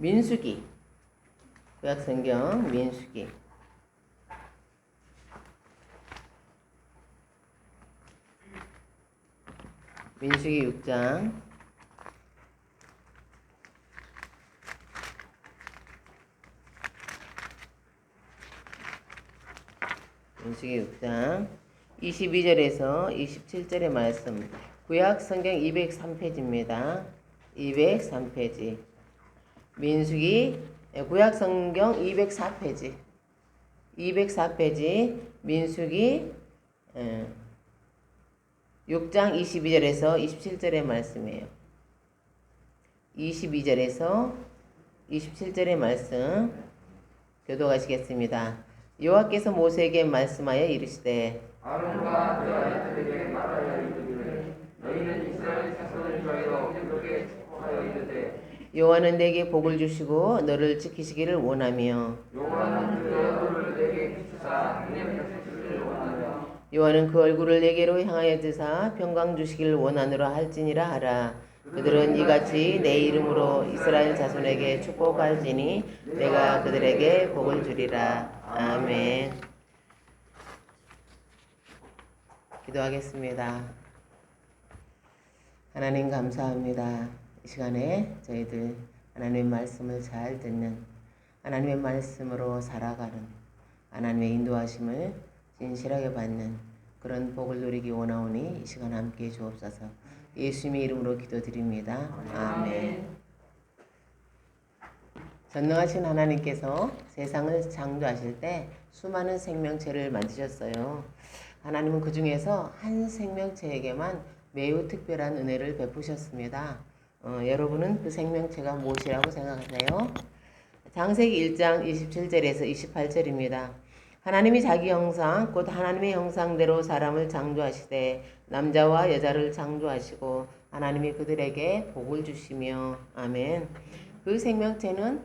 민수기. 구약성경 민수기. 민수기 6장. 민수기 6장 22절에서 27절의 말씀. 구약성경 203페이지입니다. 203페이지. 민수기 구약성경 204페이지. 204페이지 민수기 6장 22절에서 27절의 말씀이에요. 22절에서 27절의 말씀 교독하시겠습니다. 여호와께서 모세에게 말씀하여 이르시되 아론과 그 아들들에게 말하여 이르기를 너희는 이스라엘 자손을 위하여 이렇게 축복하여 이르되 여호와는 내게 복을 주시고 너를 지키시기를 원하며 여호와는 그 얼굴을 내게 비추사 은혜 베푸시기를 원하며 여호와는 그 얼굴을 내게로 향하여 드사 평강 주시기를 원하노라 할지니라 하라. 그들은 이같이 내 이름으로 이스라엘 자손에게 축복할지니 내가 그들에게 복을 주리라. 아멘. 기도하겠습니다. 하나님 감사합니다. 이 시간에 저희들 하나님의 말씀을 잘 듣는, 하나님의 말씀으로 살아가는, 하나님의 인도하심을 진실하게 받는 그런 복을 누리기 원하오니 이 시간 함께해 주옵소서. 예수님의 이름으로 기도드립니다. 아멘. 전능하신 하나님께서 세상을 창조하실 때 수많은 생명체를 만드셨어요. 하나님은 그 중에서 한 생명체에게만 매우 특별한 은혜를 베푸셨습니다. 여러분은 그 생명체가 무엇이라고 생각하세요? 창세기 1장 27절에서 28절입니다. 하나님이 자기 형상 곧 하나님의 형상대로 사람을 창조하시되 남자와 여자를 창조하시고 하나님이 그들에게 복을 주시며. 아멘. 그 생명체는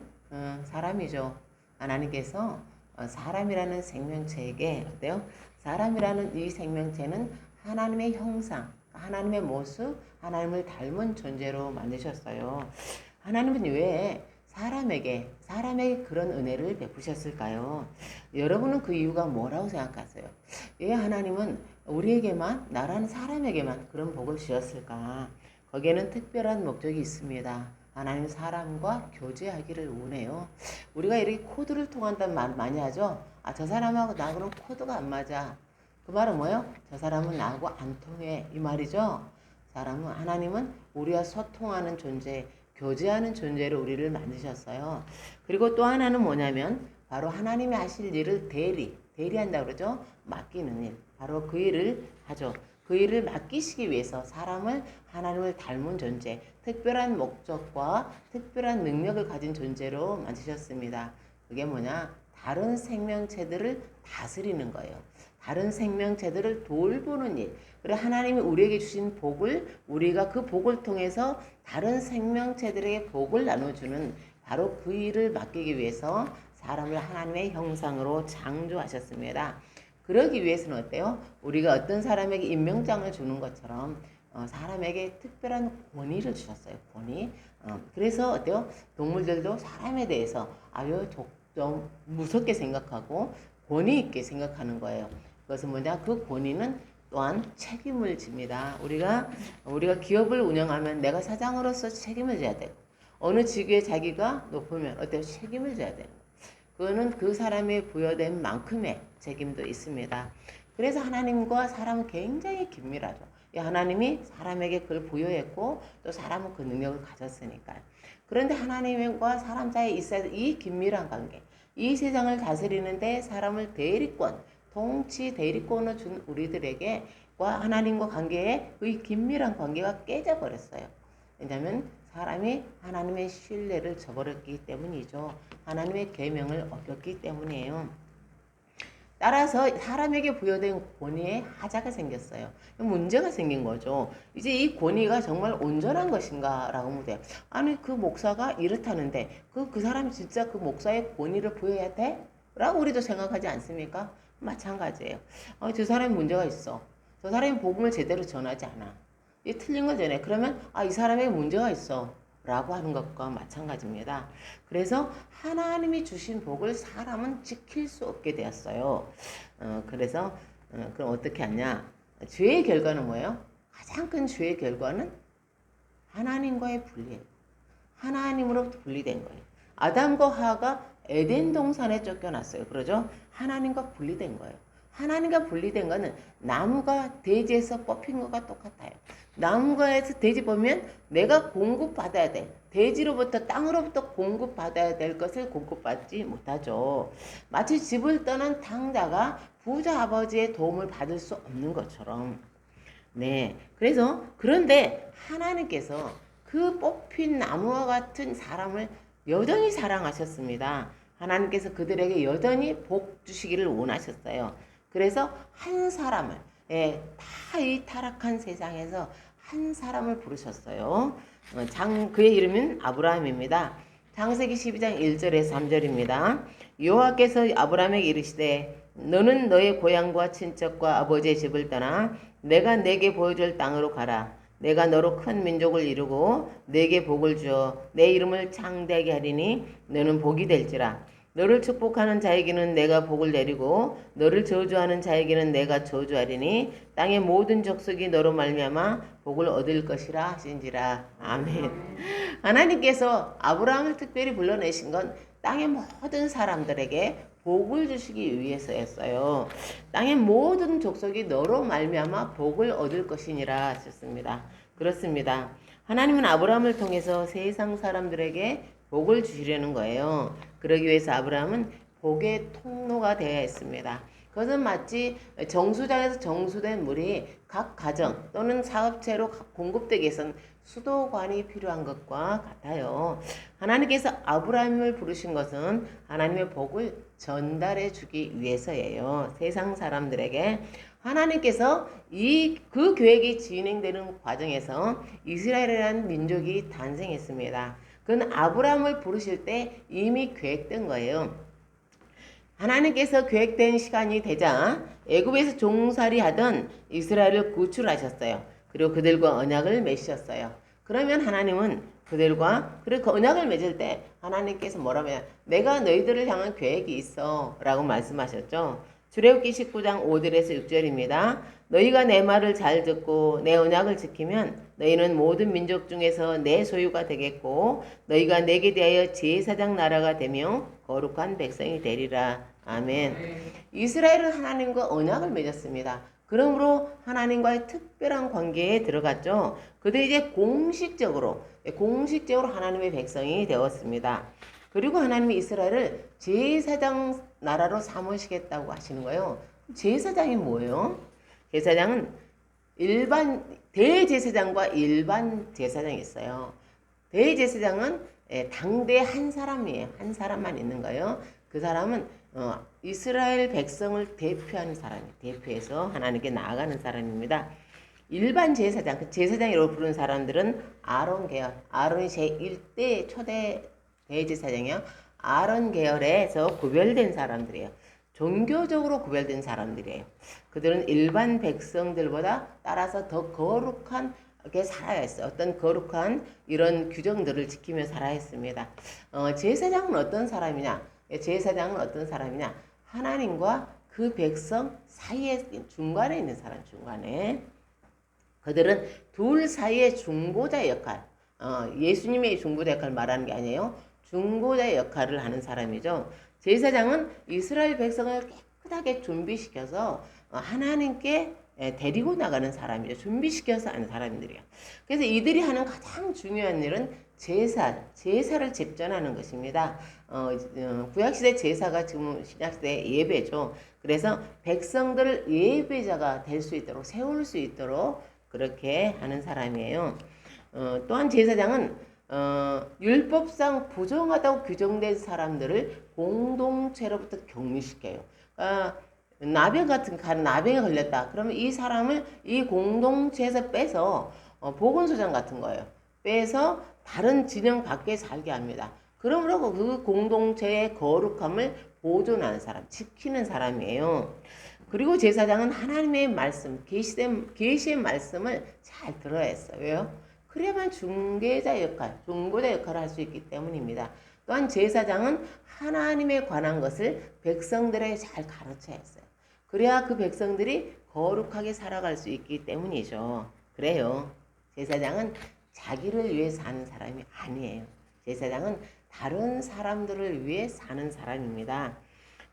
사람이죠. 하나님께서 사람이라는 생명체에게 어때요? 사람이라는 이 생명체는 하나님의 형상, 하나님의 모습, 하나님을 닮은 존재로 만드셨어요. 하나님은 왜 사람에게 그런 은혜를 베푸셨을까요? 여러분은 그 이유가 뭐라고 생각하세요? 왜 하나님은 우리에게만, 나라는 사람에게만 그런 복을 주셨을까? 거기에는 특별한 목적이 있습니다. 하나님 사람과 교제하기를 원해요. 우리가 이렇게 코드를 통한다는 말 많이 하죠? 저 사람하고 나하고는 코드가 안 맞아. 그 말은 뭐예요? 저 사람은 나하고 안 통해. 이 말이죠? 하나님은 우리와 소통하는 존재, 교제하는 존재로 우리를 만드셨어요. 그리고 또 하나는 뭐냐면 바로 하나님이 하실 일을 대리한다고 그러죠. 맡기는 일. 바로 그 일을 하죠. 그 일을 맡기시기 위해서 사람을 하나님을 닮은 존재, 특별한 목적과 특별한 능력을 가진 존재로 만드셨습니다. 그게 뭐냐? 다른 생명체들을 다스리는 거예요. 다른 생명체들을 돌보는 일. 그리고 하나님이 우리에게 주신 복을 우리가 그 복을 통해서 다른 생명체들에게 복을 나눠주는 바로 그 일을 맡기기 위해서 사람을 하나님의 형상으로 창조하셨습니다. 그러기 위해서는 어때요? 우리가 어떤 사람에게 임명장을 주는 것처럼 사람에게 특별한 권위를 주셨어요. 권위. 그래서 어때요? 동물들도 사람에 대해서 아유 좀 무섭게 생각하고 권위 있게 생각하는 거예요. 그것은 뭐냐? 그 권위는 또한 책임을 집니다. 우리가 기업을 운영하면 내가 사장으로서 책임을 져야 되고 어느 직위에 자기가 높으면 어때요? 책임을 져야 되는 거예요. 그거는 그 사람에 부여된 만큼의 책임도 있습니다. 그래서 하나님과 사람은 굉장히 긴밀하죠. 하나님이 사람에게 그걸 부여했고 또 사람은 그 능력을 가졌으니까요. 그런데 하나님과 사람 사이에 있어야 이 긴밀한 관계, 이 세상을 다스리는데 사람을 통치 대리권을 준 우리들에게 하나님과 관계에 그 긴밀한 관계가 깨져버렸어요. 왜냐하면 사람이 하나님의 신뢰를 저버렸기 때문이죠. 하나님의 계명을 어겼기 때문이에요. 따라서 사람에게 부여된 권위에 하자가 생겼어요. 문제가 생긴 거죠. 이제 이 권위가 정말 온전한 것인가 라고 하면 돼요. 아니 그 목사가 이렇다는데 그 사람이 진짜 그 목사의 권위를 부여해야 돼? 라고 우리도 생각하지 않습니까? 마찬가지예요. 저 사람이 문제가 있어. 저 사람이 복음을 제대로 전하지 않아. 이 틀린 걸 전해. 그러면 이 사람에게 문제가 있어. 라고 하는 것과 마찬가지입니다. 그래서 하나님이 주신 복을 사람은 지킬 수 없게 되었어요. 그래서 그럼 어떻게 하냐? 죄의 결과는 뭐예요? 가장 큰 죄의 결과는 하나님과의 분리예요. 하나님으로부터 분리된 거예요. 아담과 하와가 에덴 동산에 쫓겨났어요. 그러죠? 하나님과 분리된 거예요. 하나님과 분리된 거는 나무가 대지에서 뽑힌 것과 똑같아요. 나무가에서 대지 보면 내가 공급받아야 돼. 대지로부터 땅으로부터 공급받아야 될 것을 공급받지 못하죠. 마치 집을 떠난 탕자가 부자 아버지의 도움을 받을 수 없는 것처럼. 네. 그런데 하나님께서 그 뽑힌 나무와 같은 사람을 여전히 사랑하셨습니다. 하나님께서 그들에게 여전히 복 주시기를 원하셨어요. 그래서 한 사람을, 다 이 타락한 세상에서 한 사람을 부르셨어요. 그의 이름은 아브라함입니다. 창세기 12장 1절에서 3절입니다. 여호와께서 아브라함에게 이르시되 너는 너의 고향과 친척과 아버지의 집을 떠나 내가 내게 보여줄 땅으로 가라. 내가 너로 큰 민족을 이루고 내게 복을 주어 내 이름을 창대하게 하리니 너는 복이 될지라. 너를 축복하는 자에게는 내가 복을 내리고 너를 저주하는 자에게는 내가 저주하리니 땅의 모든 족속이 너로 말미암아 복을 얻을 것이라 하신지라. 아멘. 하나님께서 아브라함을 특별히 불러내신 건 땅의 모든 사람들에게 복을 주시기 위해서였어요. 땅의 모든 족속이 너로 말미암아 복을 얻을 것이니라 하셨습니다. 그렇습니다. 하나님은 아브라함을 통해서 세상 사람들에게 복을 주시려는 거예요. 그러기 위해서 아브라함은 복의 통로가 되어야 했습니다. 그것은 마치 정수장에서 정수된 물이 각 가정 또는 사업체로 공급되기 위해서는 수도관이 필요한 것과 같아요. 하나님께서 아브라함을 부르신 것은 하나님의 복을 전달해 주기 위해서예요. 세상 사람들에게. 하나님께서 그 계획이 진행되는 과정에서 이스라엘이라는 민족이 탄생했습니다. 그건 아브라함을 부르실 때 이미 계획된 거예요. 하나님께서 계획된 시간이 되자 애굽에서 종살이 하던 이스라엘을 구출하셨어요. 그리고 그들과 언약을 맺으셨어요. 그러면 하나님은 그들과 그리고 그 언약을 맺을 때 하나님께서 뭐라고 해요? 내가 너희들을 향한 계획이 있어 라고 말씀하셨죠. 출애굽기 19장 5절에서 6절입니다. 너희가 내 말을 잘 듣고 내 언약을 지키면 너희는 모든 민족 중에서 내 소유가 되겠고 너희가 내게 대하여 제사장 나라가 되며 거룩한 백성이 되리라. 아멘. 이스라엘은 하나님과 언약을 맺었습니다. 그러므로 하나님과의 특별한 관계에 들어갔죠. 그들이 이제 공식적으로 하나님의 백성이 되었습니다. 그리고 하나님이 이스라엘을 제사장 나라로 삼으시겠다고 하시는 거예요. 제사장이 뭐예요? 제사장은 대제사장과 일반 제사장이 있어요. 대제사장은 당대 한 사람이에요. 한 사람만 있는 거예요. 그 사람은 이스라엘 백성을 대표하는 사람이에요. 대표해서 하나님께 나아가는 사람입니다. 일반 제사장, 그 제사장이라고 부르는 사람들은 아론 계열, 아론이 제1대 초대 대제사장이요. 아론 계열에서 구별된 사람들이에요. 종교적으로 구별된 사람들이에요. 그들은 일반 백성들보다 따라서 더 거룩하게 살아야 했어요. 어떤 거룩한 이런 규정들을 지키며 살아야 했습니다. 제사장은 어떤 사람이냐? 제사장은 어떤 사람이냐? 하나님과 그 백성 사이에 중간에 있는 사람, 중간에. 그들은 둘 사이의 중보자의 역할, 예수님의 중보자 역할을 말하는 게 아니에요. 중보자의 역할을 하는 사람이죠. 제사장은 이스라엘 백성을 깨끗하게 준비시켜서 하나님께 데리고 나가는 사람이죠. 준비시켜서 하는 사람들이에요. 그래서 이들이 하는 가장 중요한 일은 제사를 집전하는 것입니다. 구약시대 제사가 지금 신약시대 예배죠. 그래서 백성들을 예배자가 될 수 있도록 세울 수 있도록 그렇게 하는 사람이에요. 또한 제사장은 율법상 부정하다고 규정된 사람들을 공동체로부터 격리시켜요. 나병 같은 나병에 걸렸다. 그러면 이 사람을 이 공동체에서 빼서 보건소장 같은 거예요. 빼서 다른 진영 밖에 살게 합니다. 그러므로 그 공동체의 거룩함을 보존하는 사람, 지키는 사람이에요. 그리고 제사장은 하나님의 말씀, 계시의 말씀을 잘 들어야 했어요. 왜요? 그래야만 중개자 역할, 중보자 역할을 할 수 있기 때문입니다. 또한 제사장은 하나님에 관한 것을 백성들에게 잘 가르쳐야 했어요. 그래야 그 백성들이 거룩하게 살아갈 수 있기 때문이죠. 그래요. 제사장은 자기를 위해 사는 사람이 아니에요. 제사장은 다른 사람들을 위해 사는 사람입니다.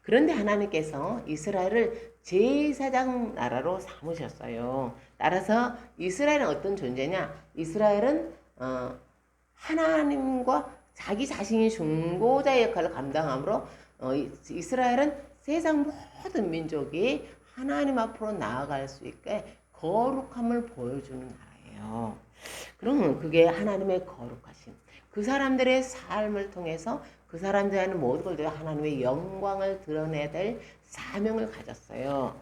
그런데 하나님께서 이스라엘을 제사장 나라로 삼으셨어요. 따라서 이스라엘은 어떤 존재냐? 이스라엘은 하나님과 자기 자신이 중보자의 역할을 감당하므로 이스라엘은 세상 모든 민족이 하나님 앞으로 나아갈 수 있게 거룩함을 보여주는 나라예요. 그러면 그게 하나님의 거룩하심. 그 사람들의 삶을 통해서 그 사람들이 하는 모든 걸 하나님의 영광을 드러내야 될 사명을 가졌어요.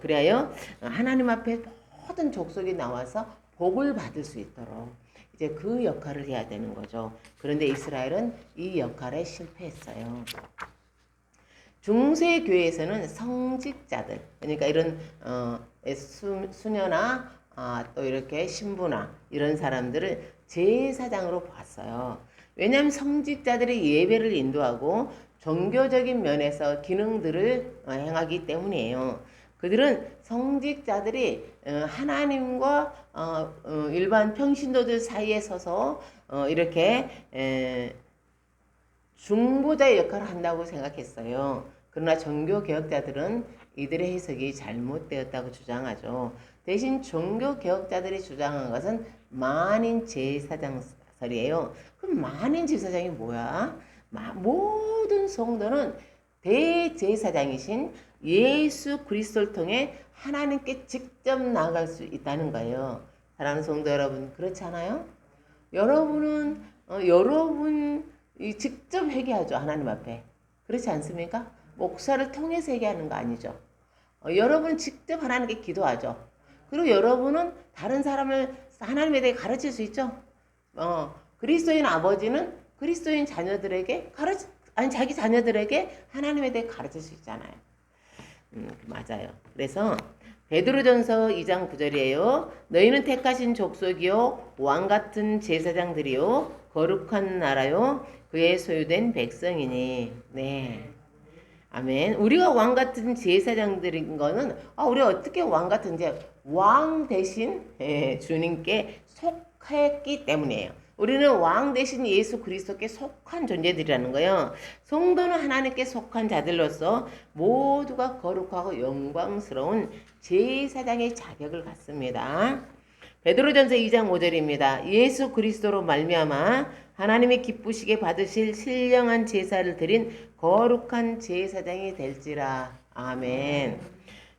그래야 하나님 앞에 모든 족속이 나와서 복을 받을 수 있도록 이제 그 역할을 해야 되는 거죠. 그런데 이스라엘은 이 역할에 실패했어요. 중세 교회에서는 성직자들, 그러니까 이런 수녀나 또 이렇게 신부나 이런 사람들을 제사장으로 봤어요. 왜냐하면 성직자들이 예배를 인도하고 종교적인 면에서 기능들을 행하기 때문이에요. 그들은 성직자들이 하나님과 일반 평신도들 사이에 서서 이렇게 중보자의 역할을 한다고 생각했어요. 그러나 종교개혁자들은 이들의 해석이 잘못되었다고 주장하죠. 대신 종교개혁자들이 주장한 것은 만인 제사장설이에요. 그럼 만인 제사장이 뭐야? 모든 성도는 대제사장이신 예수 그리스도를 통해 하나님께 직접 나아갈 수 있다는 거예요. 사랑하는 성도 여러분, 그렇지 않아요? 여러분은 여러분이 직접 회개하죠. 하나님 앞에. 그렇지 않습니까? 목사를 통해서 회개하는 거 아니죠. 여러분 직접 하나님께 기도하죠. 그리고 여러분은 다른 사람을 하나님에 대해 가르칠 수 있죠. 그리스도인 아버지는 그리스도인 자녀들에게 자기 자녀들에게 하나님에 대해 가르칠 수 있잖아요. 맞아요. 그래서 베드로전서 2장 9절이에요. 너희는 택하신 족속이요 왕 같은 제사장들이요 거룩한 나라요 그의 소유된 백성이니. 네. 아멘. 우리가 왕 같은 제사장들인 거는 우리가 어떻게 왕 같은 왕 대신 주님께 속했기 때문이에요. 우리는 왕 대신 예수 그리스도께 속한 존재들이라는 거예요. 성도는 하나님께 속한 자들로서 모두가 거룩하고 영광스러운 제사장의 자격을 갖습니다. 베드로전서 2장 5절입니다. 예수 그리스도로 말미암아 하나님이 기쁘시게 받으실 신령한 제사를 드린 거룩한 제사장이 될지라. 아멘.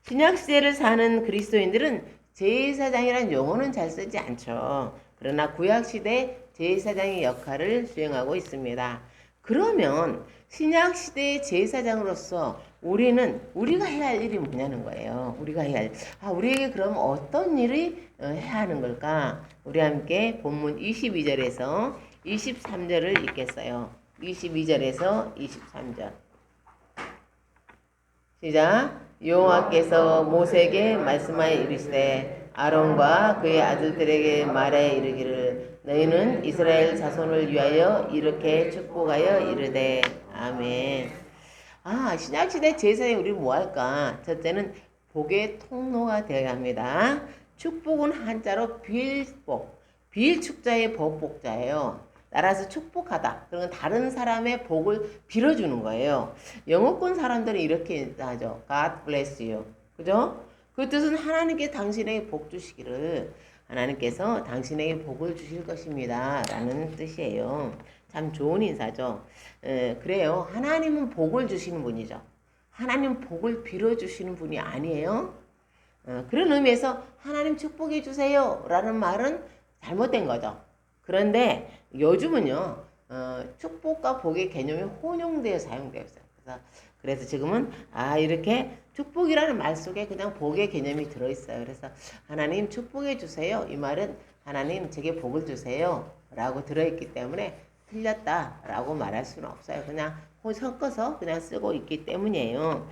신약시대를 사는 그리스도인들은 제사장이란 용어는 잘 쓰지 않죠. 그러나 구약시대 제사장의 역할을 수행하고 있습니다. 그러면 신약시대의 제사장으로서 우리가 해야 할 일이 뭐냐는 거예요. 우리가 해야 할 우리에게 그럼 어떤 일을 해야 하는 걸까? 우리 함께 본문 22절에서 23절을 읽겠어요. 22절에서 23절. 시작. 여호와께서 모세에게 말씀하여 이르시되 아론과 그의 아들들에게 말하여 이르기를 너희는 이스라엘 자손을 위하여 이렇게 축복하여 이르되. 아멘. 신약시대 제사에 우리 뭐 할까? 첫째는 복의 통로가 되어야 합니다. 축복은 한자로 빌복, 빌축자의 복복자예요. 따라서 축복하다. 그러면 다른 사람의 복을 빌어주는 거예요. 영어권 사람들은 이렇게 하죠. God bless you. 그죠? 그 뜻은 하나님께 당신에게 복 주시기를, 하나님께서 당신에게 복을 주실 것입니다 라는 뜻이에요. 참 좋은 인사죠. 그래요. 하나님은 복을 주시는 분이죠. 하나님 복을 빌어주시는 분이 아니에요. 그런 의미에서 하나님 축복해 주세요 라는 말은 잘못된 거죠. 그런데 요즘은요, 축복과 복의 개념이 혼용되어 사용되어 있어요. 그래서 지금은 이렇게 축복이라는 말 속에 그냥 복의 개념이 들어있어요. 그래서 하나님 축복해 주세요. 이 말은 하나님 제게 복을 주세요 라고 들어있기 때문에 틀렸다라고 말할 수는 없어요. 그냥 섞어서 그냥 쓰고 있기 때문이에요.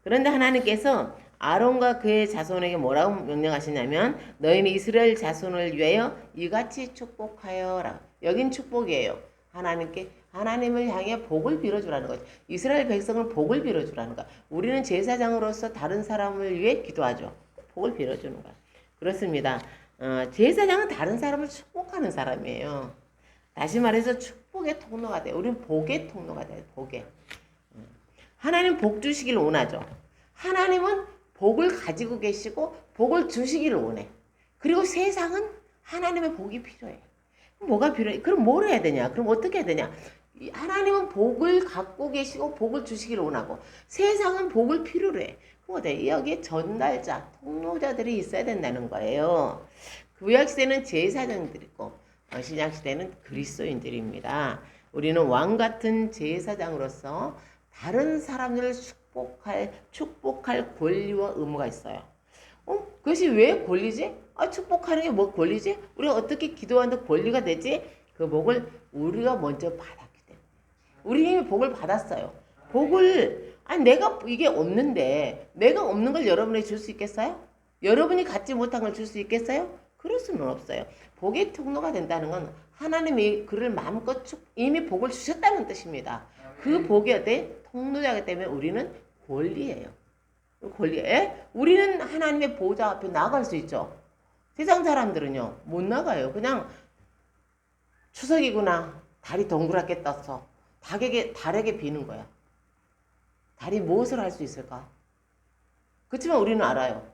그런데 하나님께서 아론과 그의 자손에게 뭐라고 명령하시냐면 너희는 이스라엘 자손을 위하여 이같이 축복하여라. 여긴 축복이에요. 하나님을 향해 복을 빌어주라는 거죠. 이스라엘 백성을 복을 빌어주라는 거야. 우리는 제사장으로서 다른 사람을 위해 기도하죠. 복을 빌어주는 거야. 그렇습니다. 제사장은 다른 사람을 축복하는 사람이에요. 다시 말해서 축복의 통로가 돼요. 우리는 복의 통로가 돼요. 복의. 하나님 복 주시길 원하죠. 하나님은 복을 가지고 계시고 복을 주시기를 원해. 그리고 세상은 하나님의 복이 필요해. 그럼 뭐가 필요해? 그럼 뭘 해야 되냐? 그럼 어떻게 해야 되냐? 하나님은 복을 갖고 계시고 복을 주시기를 원하고 세상은 복을 필요로 해. 그럼 여기에 전달자, 통로자들이 있어야 된다는 거예요. 구약시대는 제사장들이고 신약시대는 그리스도인들입니다. 우리는 왕같은 제사장으로서 다른 사람들을 축복할 권리와 의무가 있어요. 그것이 왜 권리지? 축복하는 게 뭐 권리지? 우리가 어떻게 기도하는데 권리가 되지? 그 복을 우리가 먼저 받았기 때문에. 우리 이미 복을 받았어요. 복을, 내가 이게 없는데, 내가 없는 걸 여러분에게 줄 수 있겠어요? 여러분이 갖지 못한 걸 줄 수 있겠어요? 그럴 수는 없어요. 복의 통로가 된다는 건 하나님이 그를 마음껏 이미 복을 주셨다는 뜻입니다. 그 복이 통로자이기 때문에 우리는 권리예요. 권리에 우리는 하나님의 보좌 앞에 나갈 수 있죠. 세상 사람들은요 못 나가요. 그냥 추석이구나 달이 동그랗게 떴어. 달에게 비는 거야. 달이 무엇을 할 수 있을까? 그렇지만 우리는 알아요.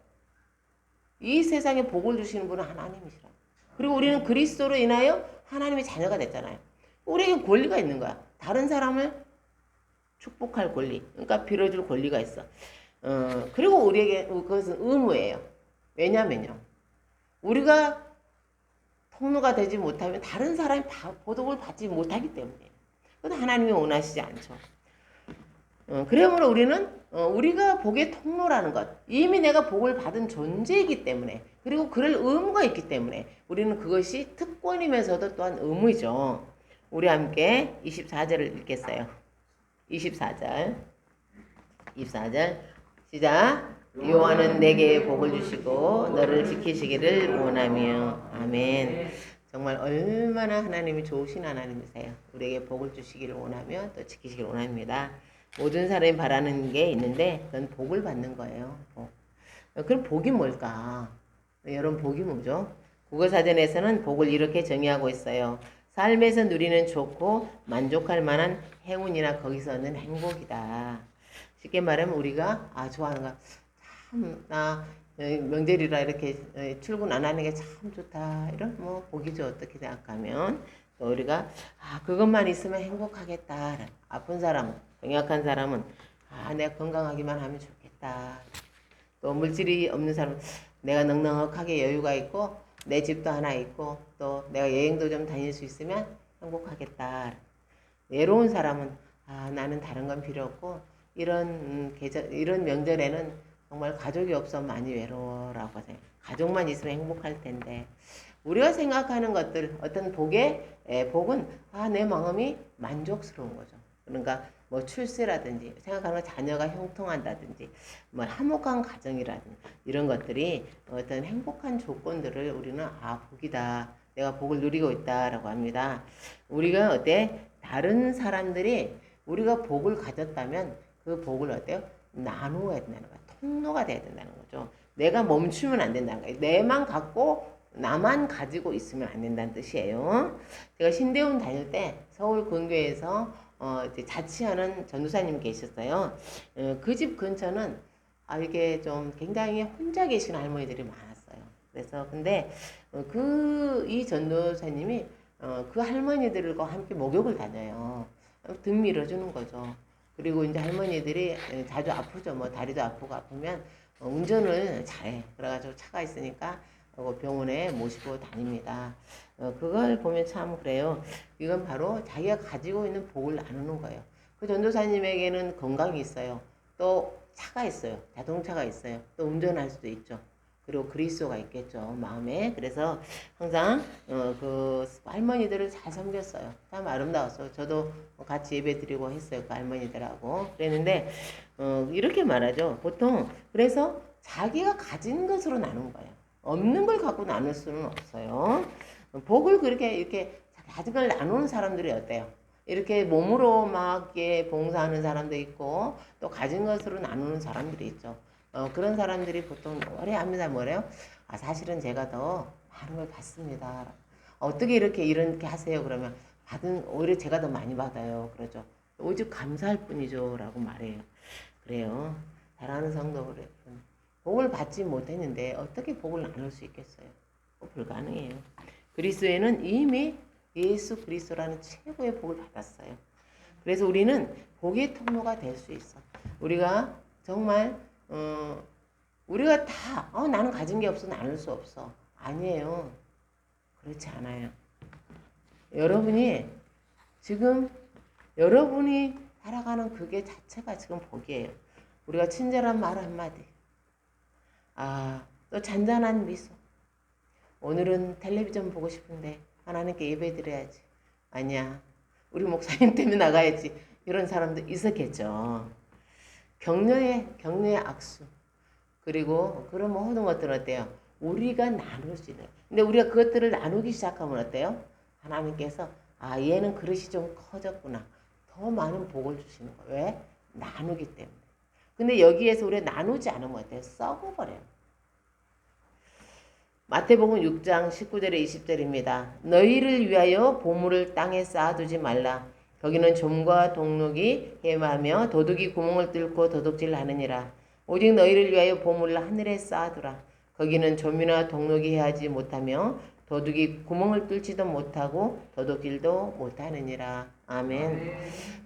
이 세상에 복을 주시는 분은 하나님이시라. 그리고 우리는 그리스도로 인하여 하나님의 자녀가 됐잖아요. 우리에게 권리가 있는 거야. 다른 사람을 축복할 권리, 그러니까 빌어줄 권리가 있어. 그리고 우리에게 그것은 의무예요. 왜냐면요. 우리가 통로가 되지 못하면 다른 사람이 보복을 받지 못하기 때문이에요. 그건 하나님이 원하시지 않죠. 그러므로 우리는 우리가 복의 통로라는 것, 이미 내가 복을 받은 존재이기 때문에, 그리고 그럴 의무가 있기 때문에 우리는 그것이 특권이면서도 또한 의무이죠. 우리 함께 24절을 읽겠어요. 24절 시작. 여호와는 내게 복을 주시고 너를 지키시기를 원하며. 아멘. 정말 얼마나 하나님이 좋으신 하나님이세요. 우리에게 복을 주시기를 원하며 또 지키시기를 원합니다. 모든 사람이 바라는 게 있는데 그건 복을 받는 거예요. 그럼 복이 뭘까? 여러분 복이 뭐죠? 국어사전에서는 복을 이렇게 정의하고 있어요. 삶에서 누리는 좋고 만족할 만한 행운이나 거기서 얻는 행복이다. 쉽게 말하면 우리가 좋아하는 거 참 나 명절이라 이렇게 출근 안 하는 게 참 좋다. 이런 뭐 복이죠. 어떻게 생각하면 또 우리가 그것만 있으면 행복하겠다. 아픈 사람, 병약한 사람은 내가 건강하기만 하면 좋겠다. 또 물질이 없는 사람은 내가 넉넉하게 여유가 있고 내 집도 하나 있고 또 내가 여행도 좀 다닐 수 있으면 행복하겠다. 외로운 사람은 나는 다른 건 필요 없고 이런 명절에는 정말 가족이 없어 많이 외로워라고 생각해요. 가족만 있으면 행복할 텐데 우리가 생각하는 것들 어떤 복은 내 마음이 만족스러운 거죠. 그러니까 뭐 출세라든지 생각하는 자녀가 형통한다든지 뭐 화목한 가정이라든지 이런 것들이 어떤 행복한 조건들을 우리는 복이다. 내가 복을 누리고 있다라고 합니다. 우리가 다른 사람들이 우리가 복을 가졌다면 그 복을 나누어야 된다는 거야. 통로가 돼야 된다는 거죠. 내가 멈추면 안 된다는 거예요. 내만 갖고 나만 가지고 있으면 안 된다는 뜻이에요. 제가 신대원 다닐 때 서울 근교에서 자취하는 전도사님 계셨어요. 그 집 근처는 이게 좀 굉장히 혼자 계신 할머니들이 많았어요. 그래서 근데 이 전도사님이 그 할머니들과 함께 목욕을 다녀요. 등 밀어주는 거죠. 그리고 이제 할머니들이 자주 아프죠. 뭐 다리도 아프고 아프면 운전을 잘해. 그래가지고 차가 있으니까 병원에 모시고 다닙니다. 그걸 보면 참 그래요. 이건 바로 자기가 가지고 있는 복을 나누는 거예요. 그 전도사님에게는 건강이 있어요. 또 차가 있어요. 자동차가 있어요. 또 운전할 수도 있죠. 그리고 그리스도가 있겠죠. 마음에. 그래서 항상 그 할머니들을 잘 섬겼어요. 참 아름다웠어요. 저도 같이 예배 드리고 했어요. 그 할머니들하고. 그랬는데 이렇게 말하죠. 보통 그래서 자기가 가진 것으로 나눈 거예요. 없는 걸 갖고 나눌 수는 없어요. 복을 그렇게 이렇게 가진 걸 나누는 사람들이 어때요? 이렇게 몸으로 막 이렇게 봉사하는 사람도 있고 또 가진 것으로 나누는 사람들이 있죠. 그런 사람들이 보통 오래 합니다. 뭐래요? 아, 사실은 제가 더 많은 걸 받습니다. 어떻게 이렇게 하세요? 그러면 오히려 제가 더 많이 받아요. 그러죠. 오직 감사할 뿐이죠. 라고 말해요. 그래요. 사랑하는 성도 여러분. 복을 받지 못했는데 어떻게 복을 나눌 수 있겠어요? 불가능해요. 그리스도에는 이미 예수 그리스도라는 최고의 복을 받았어요. 그래서 우리는 복의 통로가 될 수 있어. 우리가 정말 우리가 다 나는 가진 게 없어 나눌 수 없어. 아니에요. 그렇지 않아요. 여러분이 살아가는 그게 자체가 지금 복이에요. 우리가 친절한 말 한마디. 또 잔잔한 미소. 오늘은 텔레비전 보고 싶은데 하나님께 예배 드려야지. 아니야. 우리 목사님 때문에 나가야지. 이런 사람도 있었겠죠. 격려의 악수. 그리고 그런 모든 것들은 어때요? 우리가 나눌 수 있는. 근데 우리가 그것들을 나누기 시작하면 어때요? 하나님께서 얘는 그릇이 좀 커졌구나. 더 많은 복을 주시는 거예요. 왜? 나누기 때문에. 근데 여기에서 우리가 나누지 않으면 어때요? 썩어버려요. 마태복음 6장 19절에 20절입니다. 너희를 위하여 보물을 땅에 쌓아두지 말라. 거기는 좀과 동록이 해마하며 도둑이 구멍을 뚫고 도둑질하느니라. 오직 너희를 위하여 보물을 하늘에 쌓아두라. 거기는 좀이나 동록이 해하지 못하며 도둑이 구멍을 뚫지도 못하고 도둑질도 못하느니라. 아멘.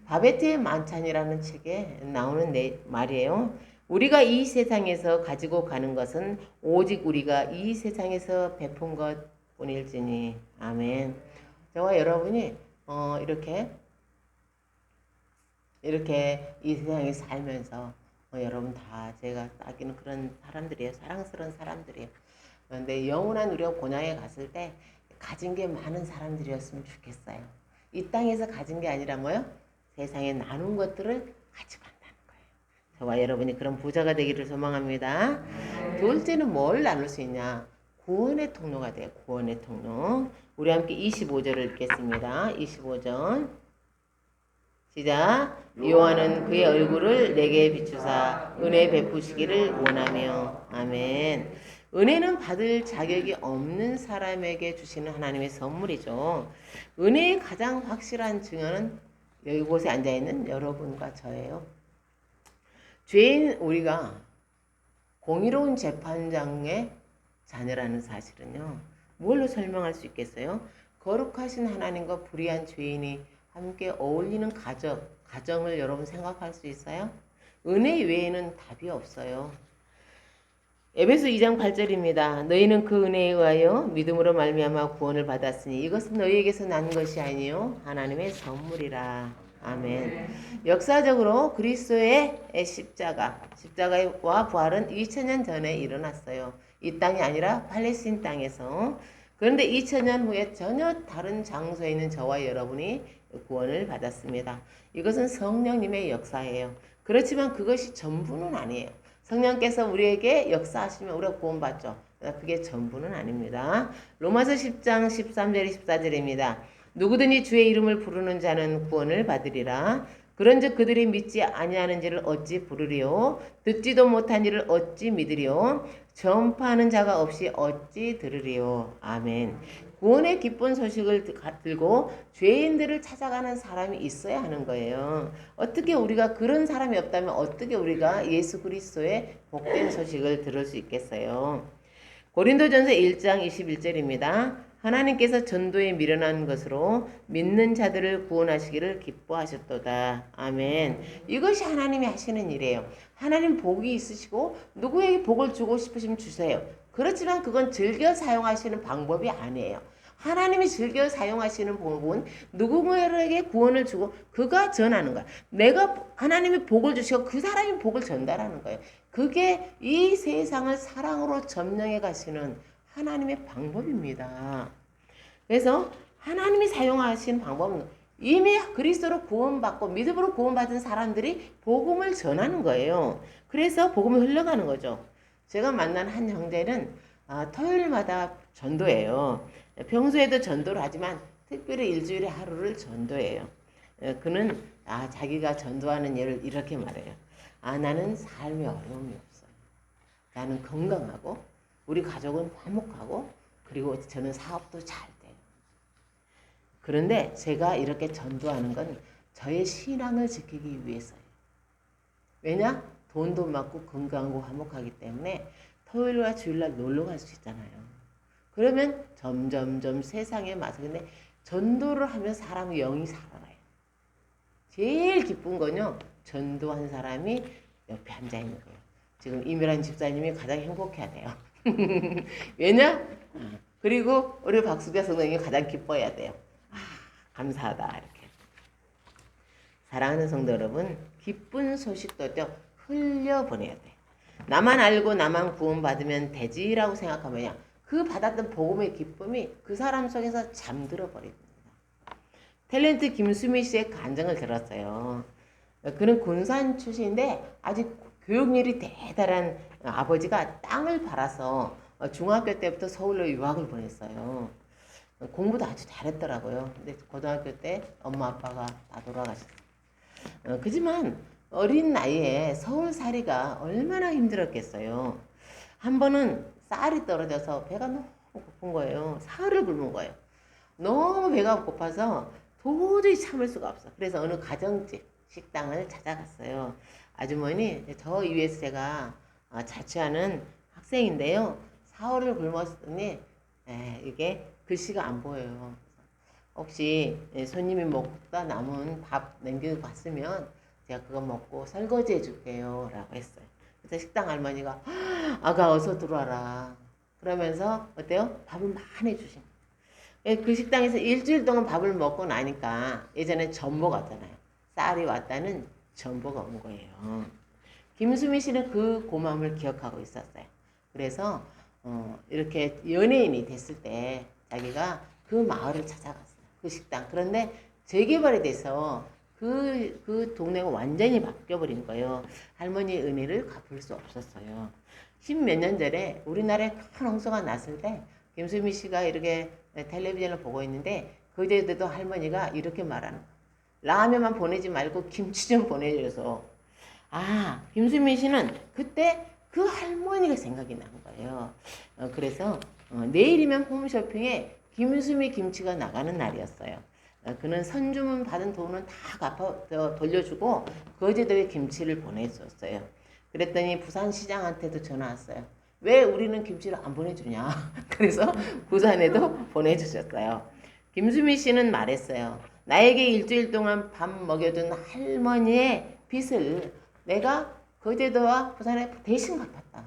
바베트의 만찬이라는 책에 나오는 말이에요. 우리가 이 세상에서 가지고 가는 것은 오직 우리가 이 세상에서 베푼 것 뿐일지니. 아멘. 저와 여러분이 이렇게 이 세상에 살면서 여러분 다 제가 아끼는 그런 사람들이에요. 사랑스러운 사람들이에요. 그런데 영원한 우리가 본향에 갔을 때 가진 게 많은 사람들이었으면 좋겠어요. 이 땅에서 가진 게 아니라 뭐요? 세상에 나눈 것들을 가지고 간다는 거예요. 저와 여러분이 그런 부자가 되기를 소망합니다. 둘째는 뭘 나눌 수 있냐? 구원의 통로가 돼요. 구원의 통로. 우리 함께 25절을 읽겠습니다. 25절. 시작. 여호와는 그의 얼굴을 내게 비추사 은혜 베푸시기를 원하며. 아멘. 은혜는 받을 자격이 없는 사람에게 주시는 하나님의 선물이죠. 은혜의 가장 확실한 증언은 이곳에 앉아있는 여러분과 저예요. 죄인 우리가 공의로운 재판장의 자녀라는 사실은요. 뭘로 설명할 수 있겠어요? 거룩하신 하나님과 불의한 죄인이 함께 어울리는 가정을 여러분 생각할 수 있어요? 은혜 외에는 답이 없어요. 에베소 2장 8절입니다. 너희는 그 은혜에 의하여 믿음으로 말미암아 구원을 받았으니 이것은 너희에게서 난 것이 아니요 하나님의 선물이라. 아멘. 역사적으로 그리스도의 십자가와 부활은 2000년 전에 일어났어요. 이 땅이 아니라 팔레스틴 땅에서. 그런데 2000년 후에 전혀 다른 장소에 있는 저와 여러분이 구원을 받았습니다. 이것은 성령님의 역사예요. 그렇지만 그것이 전부는 아니에요. 성령께서 우리에게 역사하시면 우리가 구원받죠. 그게 전부는 아닙니다. 로마서 10장 13절 14절입니다. 누구든지 주의 이름을 부르는 자는 구원을 받으리라. 그런즉 그들이 믿지 아니하는 지를 어찌 부르리요? 듣지도 못한 이를 어찌 믿으리요? 전파하는 자가 없이 어찌 들으리요? 아멘. 구원의 기쁜 소식을 들고 죄인들을 찾아가는 사람이 있어야 하는 거예요. 어떻게 우리가 그런 사람이 없다면 어떻게 우리가 예수 그리스도의 복된 소식을 들을 수 있겠어요? 고린도전서 1장 21절입니다. 하나님께서 전도에 미련한 것으로 믿는 자들을 구원하시기를 기뻐하셨도다. 아멘. 이것이 하나님이 하시는 일이에요. 하나님 복이 있으시고 누구에게 복을 주고 싶으시면 주세요. 그렇지만 그건 즐겨 사용하시는 방법이 아니에요. 하나님이 즐겨 사용하시는 방법은 누구에게 구원을 주고 그가 전하는 거야. 내가 하나님이 복을 주시고 그 사람이 복을 전달하는 거예요. 그게 이 세상을 사랑으로 점령해 가시는 하나님의 방법입니다. 그래서 하나님이 사용하시는 방법은 이미 그리스도로 구원받고 믿음으로 구원받은 사람들이 복음을 전하는 거예요. 그래서 복음이 흘러가는 거죠. 제가 만난 한 형제는 토요일마다 전도해요. 평소에도 전도를 하지만 특별히 일주일에 하루를 전도해요. 그는 자기가 전도하는 예를 이렇게 말해요. 나는 삶에 어려움이 없어요. 나는 건강하고 우리 가족은 화목하고 그리고 저는 사업도 잘 돼요. 그런데 제가 이렇게 전도하는 건 저의 신앙을 지키기 위해서예요. 왜냐? 돈도 많고 건강하고 화목하기 때문에 토요일과 주일날 놀러 갈 수 있잖아요. 그러면 점점점 세상에 맞서 근데 전도를 하면 사람의 영이 살아나요. 제일 기쁜 건요. 전도한 사람이 옆에 앉아 있는 거예요. 지금 이미란 집사님이 가장 행복해야 돼요. 왜냐? 그리고 우리 박수자 선생님이 가장 기뻐해야 돼요. 감사하다 이렇게. 사랑하는 성도 여러분, 기쁜 소식도죠. 흘려보내야 돼. 나만 알고 나만 구원받으면 되지라고 생각하면요. 그 받았던 복음의 기쁨이 그 사람 속에서 잠들어 버립니다. 탤런트 김수미 씨의 간증을 들었어요. 그는 군산 출신인데 아직 교육열이 대단한 아버지가 땅을 팔아서 중학교 때부터 서울로 유학을 보냈어요. 공부도 아주 잘했더라고요. 근데 고등학교 때 엄마 아빠가 다 돌아가셨어요. 그지만 어린 나이에 서울살이가 얼마나 힘들었겠어요. 한 번은 쌀이 떨어져서 배가 너무 고픈 거예요. 사흘을 굶은 거예요. 너무 배가 고파서 도저히 참을 수가 없어. 그래서 어느 가정집 식당을 찾아갔어요. 아주머니, 저 위에서 제가 자취하는 학생인데요. 사흘을 굶었더니 이게 글씨가 안 보여요. 혹시 손님이 먹다 남은 밥 남기고 갔으면 제가 그거 먹고 설거지 해줄게요 라고 했어요. 그래서 식당 할머니가 아가 어서 들어와라 그러면서 어때요? 밥을 많이 주신 거예요. 그 식당에서 일주일 동안 밥을 먹고 나니까 예전에 전보가 왔잖아요. 쌀이 왔다는 전보가 온 거예요. 김수미 씨는 그 고마움을 기억하고 있었어요. 그래서 이렇게 연예인이 됐을 때 자기가 그 마을을 찾아갔어요. 그 식당. 그런데 재개발이 돼서 그 동네가 완전히 바뀌어버린 거예요. 할머니의 은혜를 갚을 수 없었어요. 10몇 년 전에 우리나라에 큰 홍수가 났을 때 김수미 씨가 이렇게 텔레비전을 보고 있는데 그제도 할머니가 이렇게 말하는 거예요. 라면만 보내지 말고 김치 좀 보내줘서 김수미 씨는 그때 그 할머니가 생각이 난 거예요. 그래서 내일이면 홈쇼핑에 김수미 김치가 나가는 날이었어요. 그는 선주문 받은 돈은 다 갚아 돌려주고 거제도에 김치를 보내줬어요. 그랬더니 부산시장한테도 전화 왔어요. 왜 우리는 김치를 안 보내주냐? 그래서 부산에도 보내주셨어요. 김수미 씨는 말했어요. 나에게 일주일 동안 밥 먹여준 할머니의 빚을 내가 거제도와 부산에 대신 갚았다.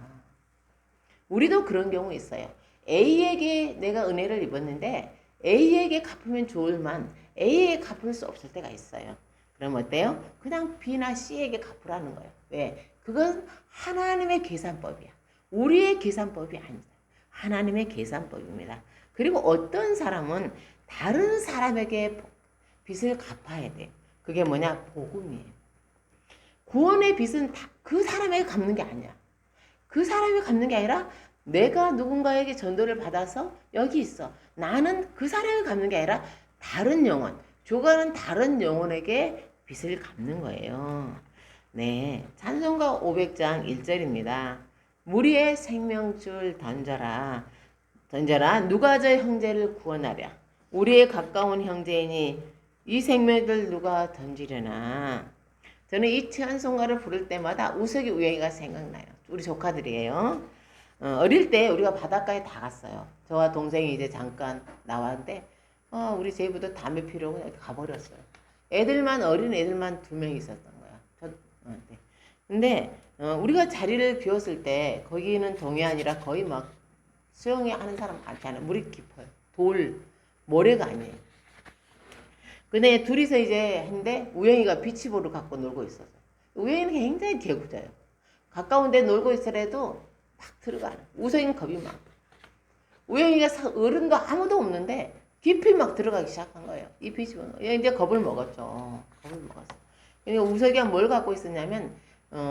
우리도 그런 경우 있어요. A에게 내가 은혜를 입었는데 A에게 갚으면 좋을만 A에게 갚을 수 없을 때가 있어요. 그럼 어때요? 그냥 B나 C에게 갚으라는 거예요. 왜? 그건 하나님의 계산법이야. 우리의 계산법이 아니다. 하나님의 계산법입니다. 그리고 어떤 사람은 다른 사람에게 빚을 갚아야 돼. 그게 뭐냐? 복음이에요. 구원의 빚은 다 그 사람에게 갚는 게 아니야. 그 사람이 갚는 게 아니라 내가 누군가에게 전도를 받아서 여기 있어. 나는 그 사람이 갚는 게 아니라 다른 영혼, 조가는 다른 영혼에게 빚을 갚는 거예요. 네, 찬송가 500장 1절입니다. 무리의 생명줄 던져라. 누가 저 형제를 구원하랴. 우리의 가까운 형제이니 이 생명들 누가 던지려나. 저는 이 찬송가를 부를 때마다 우석이 우영이가 생각나요. 우리 조카들이에요. 어릴 때 우리가 바닷가에 다 갔어요. 저와 동생이 이제 잠깐 나왔는데 우리 제부도 담배 피우려고 가버렸어요. 어린 애들만 2명 있었던 거야. 네. 근데 우리가 자리를 비웠을 때 거기는 동해안이라 거의 막 수영하는 사람 많잖아요. 물이 깊어요. 모래가 아니에요. 근데 둘이서 이제 했는데 우영이가 비치볼을 갖고 놀고 있었어요. 우영이는 굉장히 개구자예요. 가까운 데 놀고 있으라도 막 들어가는. 우성이는 겁이 많고. 우영이가 어른도 아무도 없는데 깊이 막 들어가기 시작한 거예요. 이 비치볼. 이제 겁을 먹었죠. 겁을 먹었어. 그러니까 우석이가 뭘 갖고 있었냐면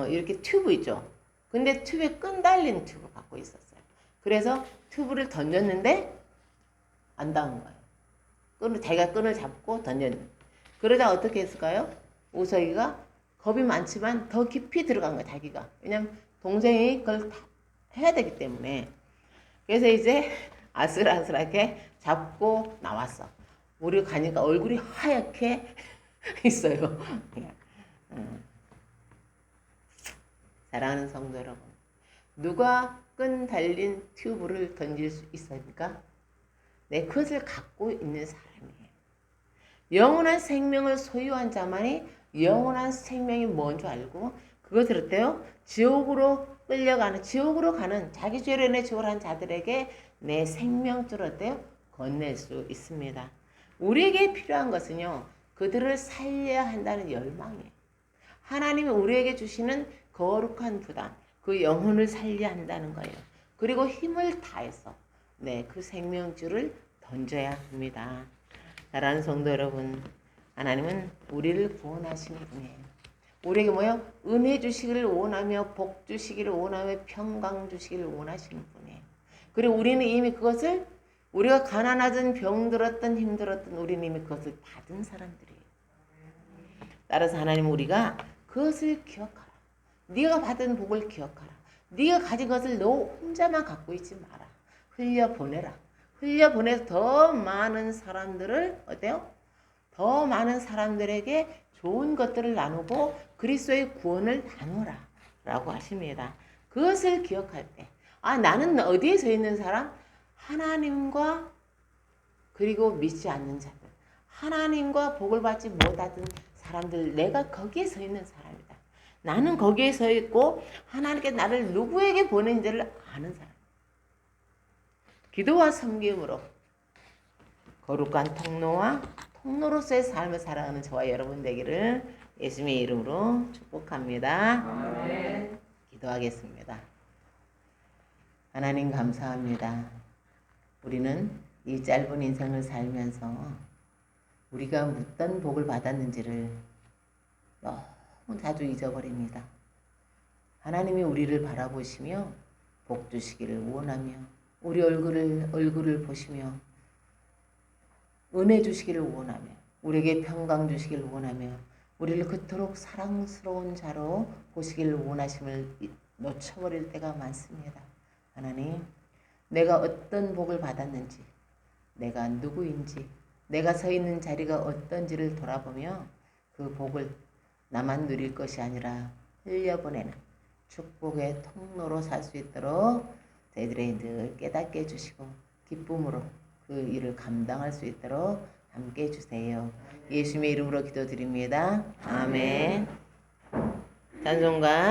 이렇게 튜브 있죠. 근데 튜브에 끈 달린 튜브 갖고 있었어요. 그래서 튜브를 던졌는데 안 닿은 거예요. 자기가 끈을 잡고 던졌는데. 그러다 어떻게 했을까요? 우석이가 겁이 많지만 더 깊이 들어간 거야, 자기가. 왜냐면 동생이 그걸 다 해야 되기 때문에. 그래서 이제 아슬아슬하게 잡고 나왔어. 우리 가니까 얼굴이 하얗게 있어요. 사랑하는 성도 여러분, 누가 끈 달린 튜브를 던질 수 있습니까? 내 그것을 갖고 있는 사람이에요. 영원한 생명을 소유한 자만이 영원한 생명이 뭔 줄 알고 그것을 어때요? 지옥으로 가는 자기 죄로 인해 지옥을 한 자들에게 내 생명줄을 어때요? 건넬 수 있습니다. 우리에게 필요한 것은요, 그들을 살려야 한다는 열망이에요. 하나님이 우리에게 주시는 거룩한 부담, 그 영혼을 살려야 한다는 거예요. 그리고 힘을 다해서 그 생명줄을 던져야 합니다. 사랑하는 성도 여러분, 하나님은 우리를 구원하시는 분이에요. 우리에게 뭐요? 은혜 주시기를 원하며 복 주시기를 원하며 평강 주시기를 원하시는 분이에요. 그리고 우리는 이미 그것을 우리가 가난하든 병들었든 힘들었든 우리는 이미 그것을 받은 사람들이에요. 따라서 하나님 우리가 그것을 기억하라. 네가 받은 복을 기억하라. 네가 가진 것을 너 혼자만 갖고 있지 마라. 흘려보내라. 흘려보내서 더 많은 사람들을 어때요? 더 많은 사람들에게 좋은 것들을 나누고 그리스도의 구원을 나누라 라고 하십니다. 그것을 기억할 때 나는 어디에 서 있는 사람? 하나님과 그리고 믿지 않는 자들, 하나님과 복을 받지 못하던 사람들, 내가 거기에 서 있는 사람이다. 나는 거기에 서 있고 하나님께 나를 누구에게 보낸지를 아는 사람. 기도와 섬김으로 거룩한 통로로서의 삶을 살아가는 저와 여러분 되기를 예수님의 이름으로 축복합니다. 아멘. 기도하겠습니다. 하나님 감사합니다. 우리는 이 짧은 인생을 살면서 우리가 어떤 복을 받았는지를 너무 자주 잊어버립니다. 하나님이 우리를 바라보시며 복 주시기를 원하며 우리 얼굴을 보시며 은혜 주시기를 원하며 우리에게 평강 주시기를 원하며 우리를 그토록 사랑스러운 자로 보시기를 원하심을 놓쳐버릴 때가 많습니다. 하나님, 내가 어떤 복을 받았는지, 내가 누구인지, 내가 서 있는 자리가 어떤지를 돌아보며 그 복을 나만 누릴 것이 아니라 흘려보내는 축복의 통로로 살 수 있도록 저희들의 늘 깨닫게 해주시고 기쁨으로 그 일을 감당할 수 있도록 함께 해주세요. 예수님의 이름으로 기도드립니다. 아멘. 찬송가